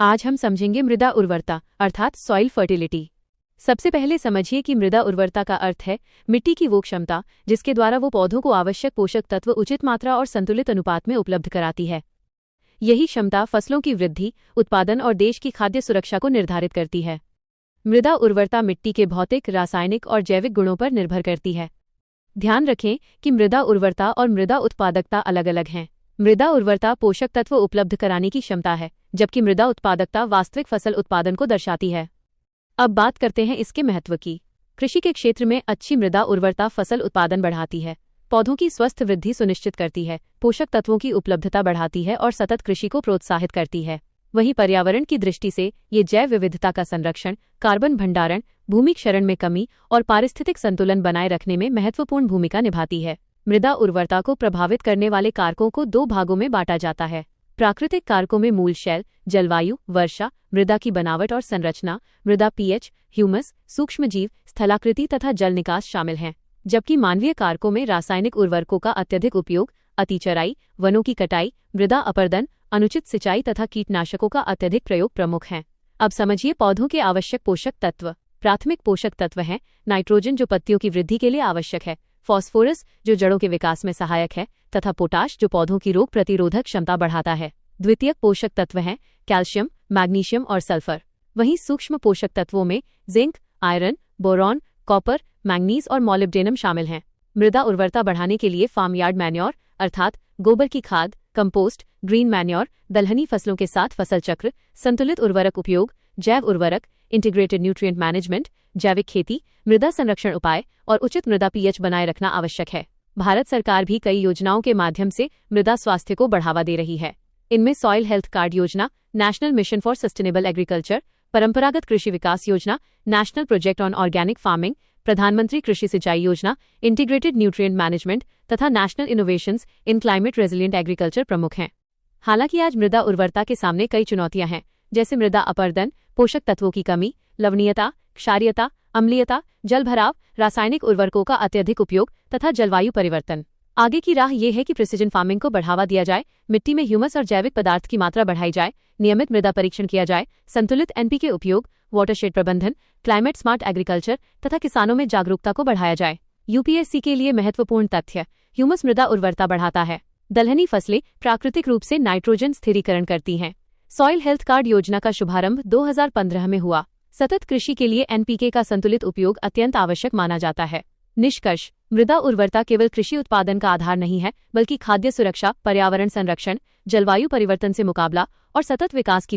आज हम समझेंगे मृदा उर्वरता अर्थात सॉइल फर्टिलिटी। सबसे पहले समझिए कि मृदा उर्वरता का अर्थ है मिट्टी की वो क्षमता जिसके द्वारा वो पौधों को आवश्यक पोषक तत्व उचित मात्रा और संतुलित अनुपात में उपलब्ध कराती है। यही क्षमता फसलों की वृद्धि, उत्पादन और देश की खाद्य सुरक्षा को निर्धारित करती है। मृदा उर्वरता मिट्टी के भौतिक, रासायनिक और जैविक गुणों पर निर्भर करती है। ध्यान रखें कि मृदा उर्वरता और मृदा उत्पादकता अलग अलग हैं। मृदा उर्वरता पोषक तत्व उपलब्ध कराने की क्षमता है, जबकि मृदा उत्पादकता वास्तविक फसल उत्पादन को दर्शाती है। अब बात करते हैं इसके महत्व की। कृषि के क्षेत्र में अच्छी मृदा उर्वरता फसल उत्पादन बढ़ाती है, पौधों की स्वस्थ वृद्धि सुनिश्चित करती है, पोषक तत्वों की उपलब्धता बढ़ाती है और सतत कृषि को प्रोत्साहित करती है। वहीं पर्यावरण की दृष्टि से ये जैव विविधता का संरक्षण, कार्बन भंडारण, भूमि क्षरण में कमी और पारिस्थितिक संतुलन बनाए रखने में महत्वपूर्ण भूमिका निभाती है। मृदा उर्वरता को प्रभावित करने वाले कारकों को दो भागों में बांटा जाता है। प्राकृतिक कारकों में मूल शैल, जलवायु, वर्षा, मृदा की बनावट और संरचना, मृदा पीएच, ह्यूमस, सूक्ष्मजीव, स्थलाकृति तथा जल निकास शामिल हैं। जबकि मानवीय कारकों में रासायनिक उर्वरकों का अत्यधिक उपयोग, अतिचराई, वनों की कटाई, मृदा अपरदन, अनुचित सिंचाई तथा कीटनाशकों का अत्यधिक प्रयोग प्रमुख हैं। अब समझिए पौधों के आवश्यक पोषक तत्व। प्राथमिक पोषक तत्व हैं नाइट्रोजन, जो पत्तियों की वृद्धि के लिए आवश्यक है, फास्फोरस, जो जड़ों के विकास में सहायक है, तथा पोटाश, जो पौधों की रोग प्रतिरोधक क्षमता बढ़ाता है। द्वितीयक पोषक तत्व हैं कैल्शियम, मैग्नीशियम और सल्फर। वहीं सूक्ष्म पोषक तत्वों में zinc, iron, boron, copper, manganese और मॉलिब्डेनम शामिल हैं। मृदा उर्वरता बढ़ाने के लिए फार्मयार्ड मैन्योर अर्थात गोबर की खाद, कंपोस्ट, ग्रीन मैन्योर, दलहनी फसलों के साथ फसल चक्र, संतुलित उर्वरक उपयोग, जैव उर्वरक, इंटीग्रेटेड न्यूट्रिएंट मैनेजमेंट, जैविक खेती, मृदा संरक्षण उपाय और उचित मृदा पीएच बनाए रखना आवश्यक है। भारत सरकार भी कई योजनाओं के माध्यम से मृदा स्वास्थ्य को बढ़ावा दे रही है। इनमें सॉइल हेल्थ कार्ड योजना, national mission for sustainable agriculture, परंपरागत कृषि विकास योजना, national project on organic farming, प्रधानमंत्री कृषि सिंचाई योजना, इंटीग्रेटेड न्यूट्रिएंट मैनेजमेंट तथा नेशनल इनोवेशंस इन क्लाइमेट रेजिलिएंट एग्रीकल्चर प्रमुख हैं। हालांकि आज मृदा उर्वरता के सामने कई चुनौतियां हैं, जैसे मृदा अपरदन, पोषक तत्वों की कमी, लवणीयता, क्षारीयता, अम्लीयता, जलभराव, रासायनिक उर्वरकों का अत्यधिक उपयोग तथा जलवायु परिवर्तन। आगे की राह ये है कि प्रिसिजन फार्मिंग को बढ़ावा दिया जाए, मिट्टी में ह्यूमस और जैविक पदार्थ की मात्रा बढ़ाई जाए, नियमित मृदा परीक्षण किया जाए, संतुलित एनपीके उपयोग, वाटरशेड प्रबंधन, क्लाइमेट स्मार्ट एग्रीकल्चर तथा किसानों में जागरूकता को बढ़ाया जाए। यूपीएससी के लिए महत्वपूर्ण तथ्य। ह्यूमस मृदा उर्वरता बढ़ाता है। दलहनी फसलें प्राकृतिक रूप से नाइट्रोजन स्थिरीकरण करती हैं। सॉइल हेल्थ कार्ड योजना का शुभारंभ 2015 में हुआ। सतत कृषि के लिए एनपीके का संतुलित उपयोग अत्यंत आवश्यक माना जाता है। निष्कर्ष, मृदा उर्वरता केवल कृषि उत्पादन का आधार नहीं है, बल्कि खाद्य सुरक्षा, पर्यावरण संरक्षण, जलवायु परिवर्तन से मुकाबला और सतत विकास की भी